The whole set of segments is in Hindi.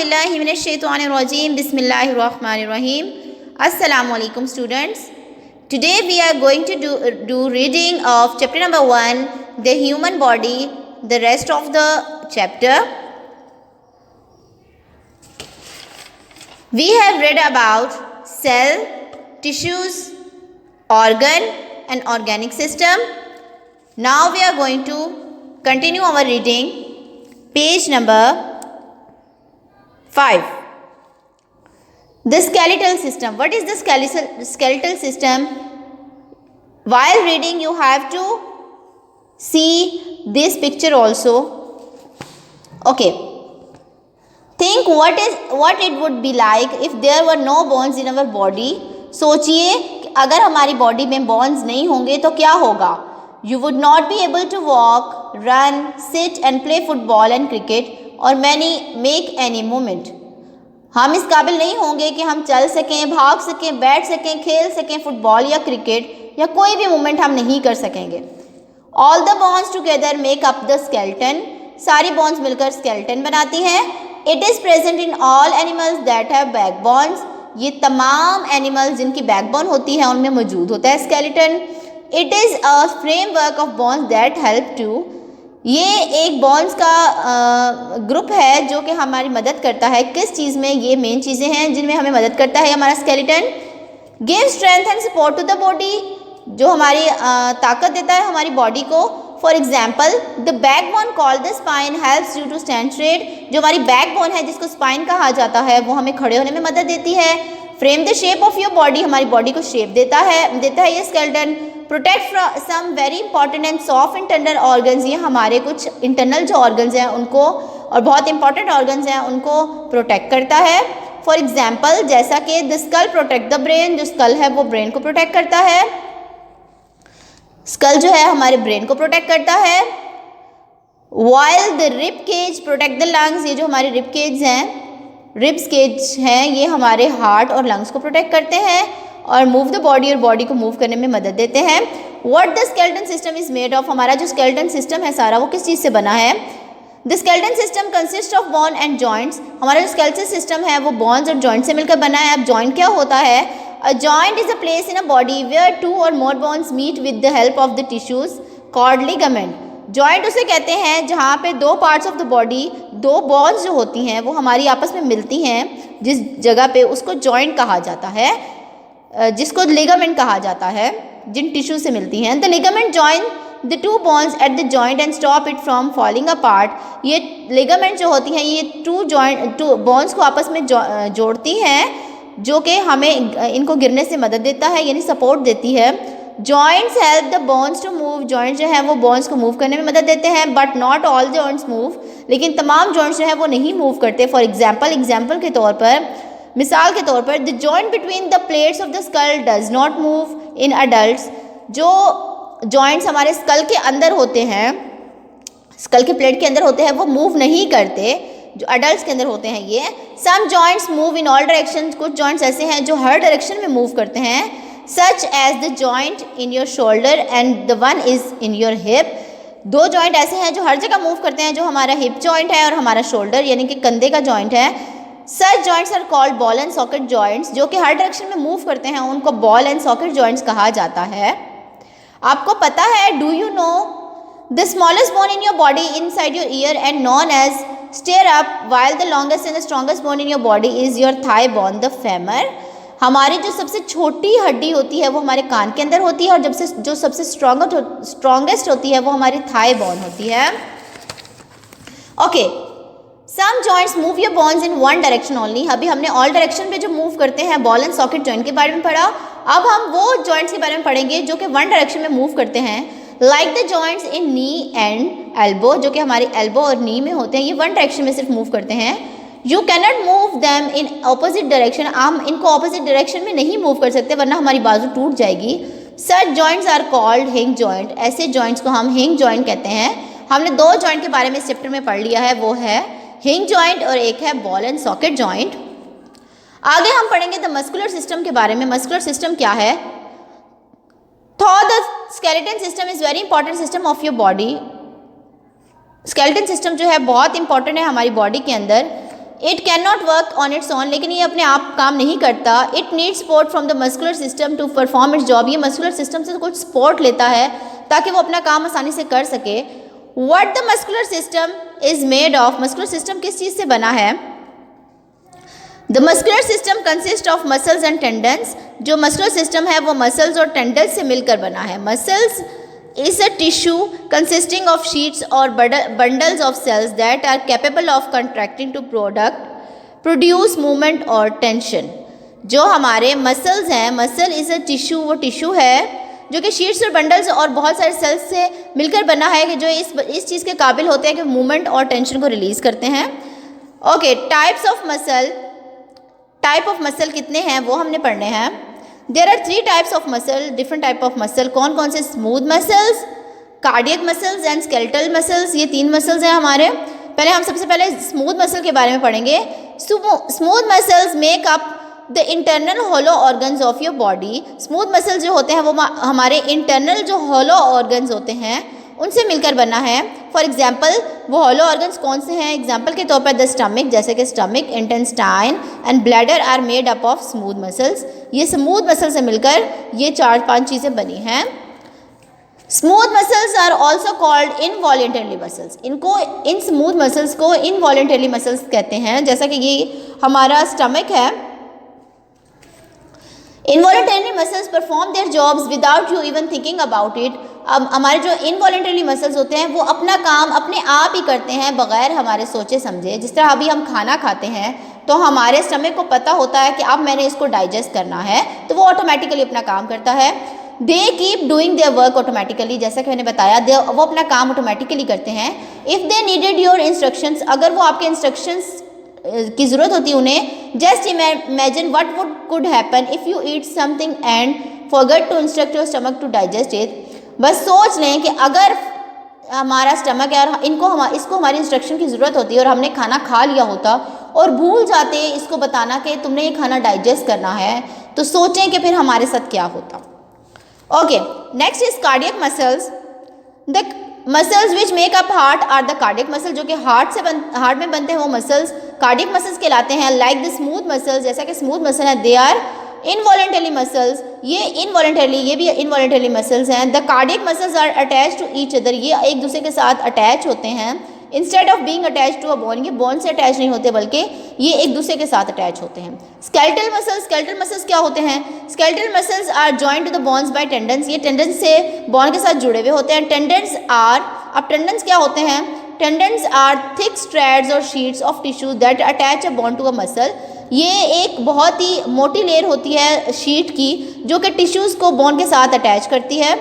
बिल्लाहि मिनश्शैतानिर्रजीम बिस्मिल्लाहिर्रहमानिर्रहीम। अस्सलामु अलैकुम students. Today we are going to do reading of chapter number 1, the human body, the rest of the chapter. We have read about cell, tissues, organ and organic system. Now we are going to continue our reading. Page number 5. The skeletal system. What is the skeletal system? While reading you have to see this picture also. Okay. Think what it would be like if there were no bones in our body. सोचिए कि अगर हमारी बॉडी में बोन्स नहीं होंगे तो क्या होगा. You would not be able to walk, run, sit and play football and cricket or make any movement. हम इस काबिल नहीं होंगे कि हम चल सकें, भाग सकें, बैठ सकें, खेल सकें फुटबॉल या क्रिकेट या कोई भी मूवमेंट हम नहीं कर सकेंगे. All the bones together make up the skeleton. सारी बोन्स मिलकर स्केलेटन बनाती हैं. It is present in all animals that have backbones. ये तमाम एनिमल्स जिनकी बैकबोन होती है उनमें मौजूद होता है skeleton. It is a framework of bones that help to. ये एक बोन्स का ग्रुप है जो कि हमारी मदद करता है. किस चीज़ में? ये मेन चीज़ें हैं जिनमें हमें मदद करता है हमारा skeleton. Give strength and support to the body. जो हमारी ताकत देता है हमारी बॉडी को. For example the backbone called the spine helps you to stand straight. जो हमारी बैकबोन है जिसको स्पाइन कहा जाता है वो हमें खड़े होने में मदद देती है. Frame the shape of your body. हमारी बॉडी को शेप देता है ये skeleton. Protect some very important and soft and tender organs. ये हमारे कुछ इंटरनल जो ऑर्गन्स हैं उनको और बहुत इंपॉर्टेंट ऑर्गन्स हैं उनको प्रोटेक्ट करता है. फॉर एग्जाम्पल जैसा कि the skull protect the brain. जो स्कल है वो ब्रेन को प्रोटेक्ट करता है. स्कल जो है हमारे ब्रेन को प्रोटेक्ट करता है. While the rib cage protect the lungs. ये जो हमारे रिब केज हैं, रिब्स केज हैं, ये हमारे हार्ट और लंग्स को प्रोटेक्ट करते हैं और मूव द बॉडी और बॉडी को मूव करने में मदद देते हैं. What the skeleton system is made of. हमारा जो स्केलेटन सिस्टम है सारा वो किस चीज़ से बना है? The skeleton system consist of bone and joints. हमारा जो स्केलेटन सिस्टम है वो बोन्स और जॉइंट से मिलकर बना है. अब जॉइंट क्या होता है? A joint is a place in a body where 2 or more bones meet with the help of the tissues called ligament. Joint उसे कहते हैं जहाँ पे दो पार्ट्स ऑफ द बॉडी, दो बोन्स जो होती हैं वो हमारी आपस में मिलती हैं जिस जगह पे, उसको जॉइंट कहा जाता है, जिसको लिगामेंट कहा जाता है, जिन टिश्यू से मिलती हैं. The ligament join the 2 bones at the joint and stop it from falling apart. ये लिगामेंट जो होती हैं ये 2 बोन्स को आपस में जोड़ती हैं जो कि हमें इनको गिरने से मदद देता है, यानी सपोर्ट देती है. Joints help the bones to move. Joints जो है वो बोन्स को मूव करने में मदद देते हैं. But not all joints move. लेकिन तमाम जॉइंट्स जो है वो नहीं मूव करते. फॉर एग्जाम्पल के तौर पर, मिसाल के तौर पर, the joint between the plates of the skull does not move in adults. जो जॉइंट्स हमारे स्कल के अंदर होते हैं, स्कल के प्लेट के अंदर होते हैं, वो मूव नहीं करते जो अडल्ट्स के अंदर होते हैं. ये some joints move in all direction. कुछ जॉइंट्स ऐसे हैं जो हर डायरेक्शन में मूव करते हैं. Such as the joint in your shoulder and the one is in your hip. 2 joint ऐसे हैं जो हर जगह मूव करते हैं, जो हमारा हिप जॉइंट है और हमारा शोल्डर यानी कि कंधे का जॉइंट है. Such joints are called ball and socket joints. जो कि हर डायरेक्शन में मूव करते हैं उनको बॉल एंड सॉकेट जॉइंट्स कहा जाता है. आपको पता है, do you know the smallest bone in your body inside your ear and known as stirrup, while the longest and the strongest bone in your body is your thigh bone the femur. हमारी जो सबसे छोटी हड्डी होती है वो हमारे कान के अंदर होती है और जो सबसे स्ट्रॉन्गेस्ट होती है वो हमारी थाई बोन होती है. Okay. Some joints move your bones in one direction only. अभी हमने ऑल डायरेक्शन पे जो मूव करते हैं बॉल एंड सॉकेट जॉइंट के बारे में पढ़ा. अब हम वो जॉइंट्स के बारे में पढ़ेंगे जो कि वन डायरेक्शन में मूव करते हैं. Like the joints in knee and elbow. जो कि हमारी एल्बो और नी में होते हैं, ये वन डायरेक्शन में सिर्फ मूव करते हैं. You cannot move them in opposite direction. हम इनको ऑपोजिट डायरेक्शन में नहीं मूव कर सकते वरना हमारी बाजू टूट जाएगी. सच जॉइंट्स आर कॉल्ड हिंग जॉइंट. ऐसे जॉइंट्स को हम हिंग जॉइंट कहते हैं. हमने 2 जॉइंट के बारे में इस चैप्टर में पढ़ लिया है, वो है हिंग जॉइंट और एक है बॉल एंड सॉकेट जॉइंट. आगे हम पढ़ेंगे द मस्कुलर सिस्टम के बारे में. मस्कुलर सिस्टम क्या है? The skeleton system is very important system of your body. Skeleton system जो है बहुत इंपॉर्टेंट है हमारी बॉडी के अंदर. It can not work on its own, लेकिन ये अपने आप काम नहीं करता। It needs support from the muscular system to perform its job, ये मस्कुलर सिस्टम से कुछ सपोर्ट लेता है ताकि वो अपना काम आसानी से कर सके। What the muscular system is made of, muscular system किस चीज़ से बना है? The muscular system consist of muscles and tendons, जो मस्कुलर सिस्टम है वो मसल्स और टेंडन्स से मिलकर बना है। Muscles is a tissue consisting of sheets or bundles of cells that are capable of contracting to produce movement or tension। जो हमारे मसल्स हैं, मसल इज़ अ टिश्यू, वो टिश्यू है जो कि शीट्स और बंडल्स और बहुत सारे सेल्स से मिलकर बना है कि जो इस चीज़ के काबिल होते हैं कि मूवमेंट और टेंशन को रिलीज़ करते हैं। ओके, टाइप ऑफ मसल कितने हैं वो हमने पढ़ने हैं। There are 3 types of muscle, different type of muscle. कौन कौन से? Smooth muscles, cardiac muscles and skeletal muscles, ये 3 मसल्स हैं हमारे। पहले हम सबसे पहले स्मूथ मसल के बारे में पढ़ेंगे। Smooth muscles make up the internal hollow organs of your body. Smooth muscles जो होते हैं वो हमारे इंटरनल जो हॉलो ऑर्गन्स होते हैं उनसे मिलकर बना है। फॉर एग्जाम्पल, वो हॉलो ऑर्गन्स कौन से हैं? एग्जाम्पल के तौर पर द स्टमक, जैसे कि stomach, intestine and bladder are made up of smooth muscles. ये स्मूथ मसल से मिलकर ये 4-5 चीज़ें बनी हैं। Smooth muscles are also called involuntary muscles. इन स्मूथ मसल्स को इनवॉलेंटरी मसल्स कहते हैं। जैसा कि ये हमारा स्टमक है, involuntary muscles perform their jobs without you even thinking about it. अब हमारे जो इनवॉलेंटरी मसल्स होते हैं वो अपना काम अपने आप ही करते हैं बगैर हमारे सोचे समझे। जिस तरह अभी हम खाना खाते हैं तो हमारे स्टमक को पता होता है कि अब मैंने इसको डाइजेस्ट करना है, तो वो ऑटोमेटिकली अपना काम करता है। They keep doing their work automatically, जैसा कि मैंने बताया वो अपना काम ऑटोमेटिकली करते हैं। If they needed your instructions, अगर वो आपके इंस्ट्रक्शंस की ज़रूरत होती है उन्हें, just imagine what would could happen if you eat something and forget to instruct your stomach to digest it. बस सोच लें कि अगर हमारा स्टमक है और इसको हमारी इंस्ट्रक्शन की ज़रूरत होती है और हमने खाना खा लिया होता और भूल जाते इसको बताना कि तुमने ये खाना डाइजेस्ट करना है, तो सोचें कि फिर हमारे साथ क्या होता। Okay, next is cardiac muscles. The muscles which make up heart are the cardiac muscle, जो कि हार्ट में बनते हैं वो मसल्स कार्डियक मसल्स कहलाते हैं। लाइक द स्मूथ मसल्स, जैसा कि स्मूथ मसल है, दे आर इनवॉलेंटरी मसल्स, ये भी इनवॉलेंटरी मसल्स हैं। The cardiac muscles are attach to each other, ये एक दूसरे के साथ अटैच होते हैं। Instead of being attach to a bone, ये बोन से अटैच नहीं होते बल्कि ये एक दूसरे के साथ अटैच होते हैं। स्केलेटल मसल्स क्या होते हैं? Skeletal muscles are joint to the bones by tendons, ये टेंडन्स से बोन के साथ जुड़े हुए होते हैं। टेंडन्स क्या होते हैं? टेंडन्स आर थिक स्ट्रैड्स और sheets of tissue that attach a bone to a muscle. ये एक बहुत ही मोटी लेयर होती है शीट की जो कि टिश्यूज़ को बोन के साथ अटैच करती है।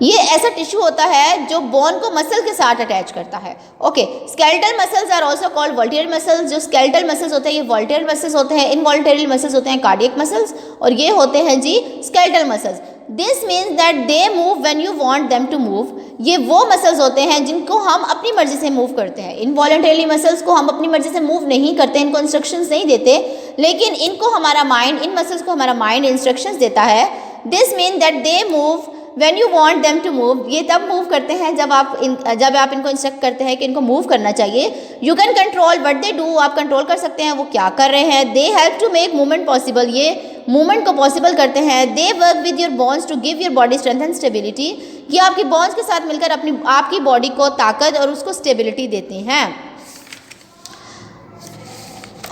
ये ऐसा टिश्यू होता है जो बोन को मसल के साथ अटैच करता है। Okay, skeletal muscles are also called voluntary muscles. जो स्केलेटल मसल्स होते हैं ये वॉल्टियर मसल्स होते हैं। इनवॉल्टरी मसल्स होते हैं कार्डियक मसल्स और ये होते हैं जी skeletal muscles. This means that they move when you want them to move. ये वो मसल्स होते हैं जिनको हम अपनी मर्जी से मूव करते हैं। इनवॉलंटरी मसल्स को हम अपनी मर्जी से मूव नहीं करते, इनको इंस्ट्रक्शंस नहीं देते, लेकिन इन मसल्स को हमारा माइंड इंस्ट्रक्शंस देता है। This mean that they move when you want them to move. ये तब मूव करते हैं जब आप इनको इंस्ट्रक्ट करते हैं कि इनको मूव करना चाहिए। You can control what they do, आप कंट्रोल कर सकते हैं वो क्या कर रहे हैं। They help to make movement possible, ये मूवमेंट को पॉसिबल करते हैं। They work with your bones to give your body strength and stability, ये आपकी बोन्स के साथ मिलकर आपकी बॉडी को ताकत और उसको स्टेबिलिटी देते हैं।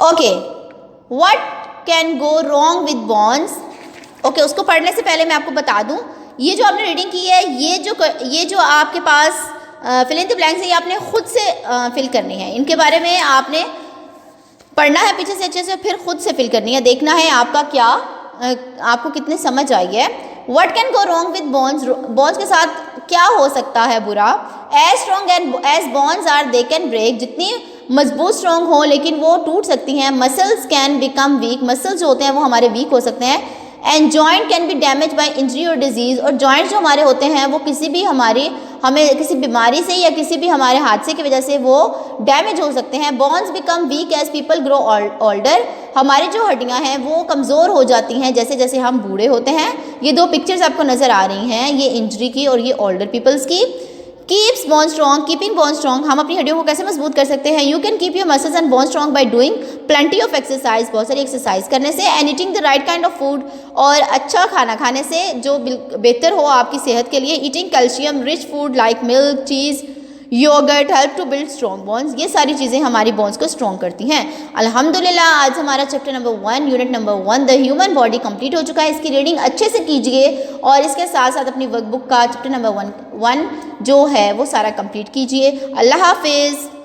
Okay, what can go wrong with bones. Okay, उसको पढ़ने से पहले मैं आपको बता दूं, ये जो आपने रीडिंग की है ये जो आपके पास फिल इन द ब्लैंक्स है, ये आपने खुद से फिल करनी है। इनके बारे में आपने पढ़ना है पीछे से अच्छे से, फिर खुद से फिल करनी है। देखना है आपको कितने समझ आई है। What can go wrong with bones, bones के साथ क्या हो सकता है बुरा। As strong as bones are they can break, जितनी मजबूत स्ट्रॉन्ग हो लेकिन वो टूट सकती हैं। Muscles can become weak, muscles जो होते हैं वो हमारे वीक हो सकते हैं। And joint can be damage by injury और डिजीज़, और जॉइंट जो हमारे होते हैं वो हमें किसी बीमारी से या किसी भी हमारे हादसे की वजह से वो डैमेज हो सकते हैं। Bones become weak as people grow older, हमारी जो हड्डियां हैं वो कमज़ोर हो जाती हैं जैसे जैसे हम बूढ़े होते हैं। ये 2 पिक्चर्स आपको नज़र आ रही हैं, ये इंजरी की और ये ओल्डर पीपल्स की। Keeps bone strong, keeping bone strong, हम अपनी हड्डियों को कैसे मजबूत कर सकते हैं? You can keep your muscles and bone strong by doing plenty of exercise, बहुत सारी एक्सरसाइज करने से, and eating the right kind of food, और अच्छा खाना खाने से जो बेहतर हो आपकी सेहत के लिए, eating calcium rich food like milk, cheese, yogurt help to build strong bones, ये सारी चीज़ें हमारी बोन्स को स्ट्रॉन्ग करती हैं। अल्हम्दुलिल्लाह आज हमारा chapter number 1 unit number 1 the human body complete हो चुका है। इसकी रीडिंग अच्छे से कीजिए और इसके साथ साथ अपनी वर्कबुक का चैप्टर नंबर 1 जो है वो सारा कंप्लीट कीजिए। अल्लाह हाफिज़।